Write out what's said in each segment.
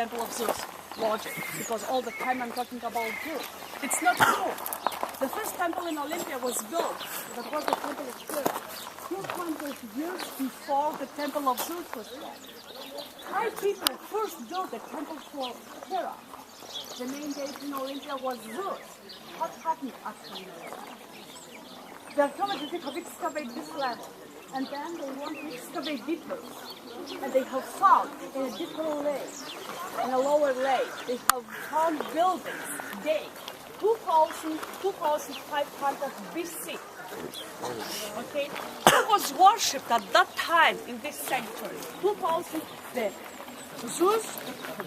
temple of Zeus. Logic, because all the time I'm talking about Zeus. It's not true. The first temple in Olympia was built. That was the temple of Hera. 200 years before the temple of Zeus was built. High people first built the temple for Hera. The main deity in Olympia was Zeus. What happened actually? The archaeologists have excavated this land, and then they want to excavate deeper. And they have found in a deeper lake, in a lower lake, they have found buildings date 2500 BC. Okay, who was worshipped at that time in this sanctuary? Zeus,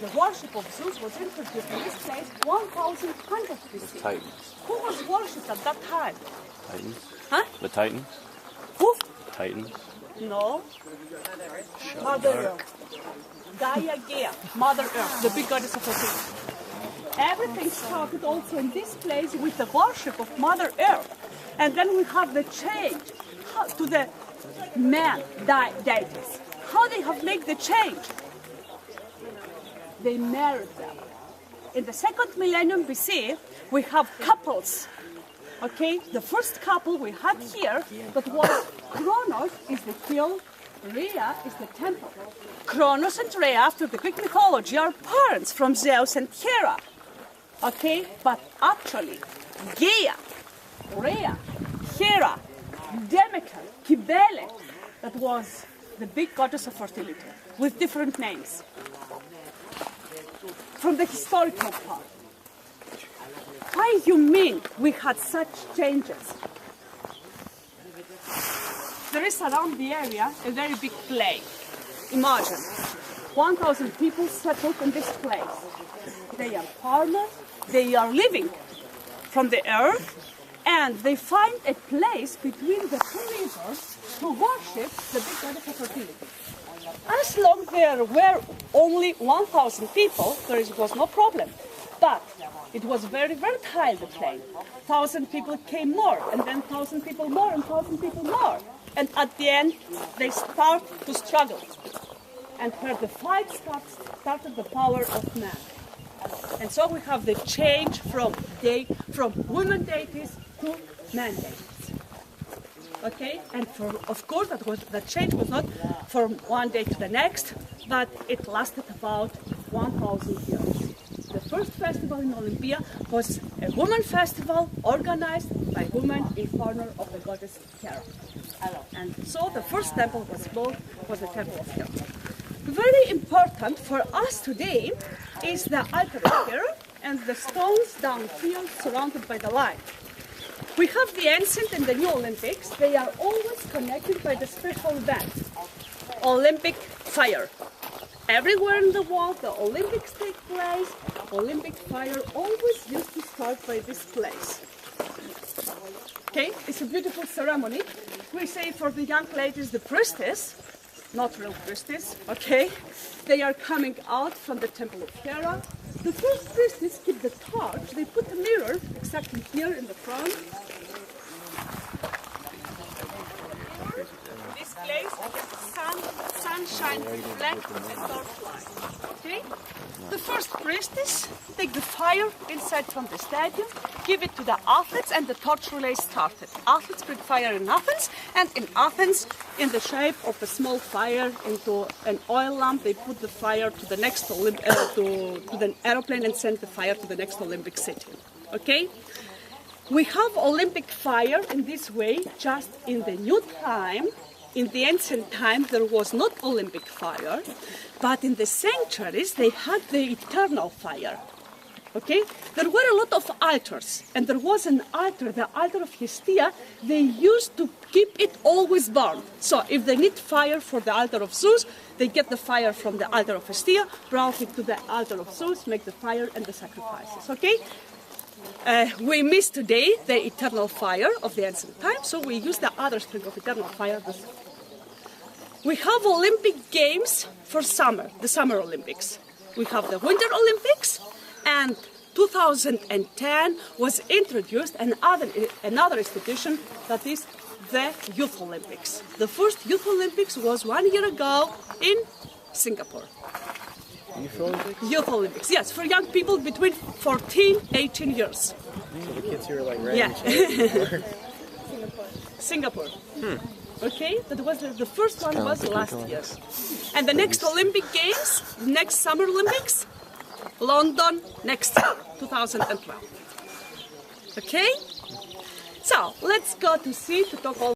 the worship of Zeus was introduced in this place 1100 BC. Titans. Who was worshipped at that time? Titans? Huh? The Titans? Who? Titans? No. Mother Earth. Gaia, Mother Earth, the big goddess of fertility. Everything started also in this place with the worship of Mother Earth. And then we have the change to the man deities. How they have made the change? They married them. In the second millennium BC, we have couples. Okay, the first couple we had here, that was Kronos is the hill, Rhea is the temple. Kronos and Rhea, after the Greek mythology, are parents from Zeus and Hera. Okay, but actually, Gaia, Rhea, Hera, Demeter, Cybele, that was the big goddess of fertility, with different names. From the historical part. Why you mean we had such changes? There is around the area a very big plain. Imagine, 1,000 people settled in this place. They are farmers, they are living from the earth, and they find a place between the two rivers to worship the big goddess of fertility. As long there were only 1,000 people, there was no problem. But it was very, very high, the plain. 1,000 people came more, and then 1,000 people more, and 1,000 people more. And at the end, they start to struggle. And where the fight started the power of man. And so we have the change from women deities to man deities. Okay, and of course that change was not from one day to the next, but it lasted about 1,000 years. The first festival in Olympia was a woman festival organized by women in honor of the goddess Hera. And so the first temple was built was the temple of Hera. Very important for us today is the altar of Hera and the stones down here surrounded by the line. We have the ancient and the new Olympics. They are always connected by the special event, Olympic fire. Everywhere in the world the Olympics take place. Olympic fire always used to start by this place. Okay, it's a beautiful ceremony. We say for the young ladies the priestess, not real priestess, okay? They are coming out from the temple of Hera. The first priestess keep the torch. They put a mirror exactly here in the front. This place is sunshine reflect and torchlight. Okay? The first priestess take the fire inside from the stadium, give it to the athletes, and the torch relay started. Athletes bring fire in Athens, and in Athens, in the shape of a small fire into an oil lamp, they put the fire to the next to the aeroplane and send the fire to the next Olympic city. Okay? We have Olympic fire in this way just in the new time. In the ancient time, there was not Olympic fire, but in the sanctuaries, they had the eternal fire. Okay? There were a lot of altars, and there was an altar, the altar of Hestia. They used to keep it always burned. So if they need fire for the altar of Zeus, they get the fire from the altar of Hestia, brought it to the altar of Zeus, make the fire and the sacrifices. Okay? We miss today the eternal fire of the ancient time, so we use the other string of eternal fire. We have Olympic Games for summer, the Summer Olympics. We have the Winter Olympics, and 2010 was introduced another institution, that is the Youth Olympics. The first Youth Olympics was 1 year ago in Singapore. Youth Olympics? Youth Olympics, yes, for young people between 14 18 years. So the kids who are like ready Yeah. to Singapore. Okay, that was the first one was last year. And the next Olympic Games, next Summer Olympics, London next year, 2012. Okay? So let's go to talk all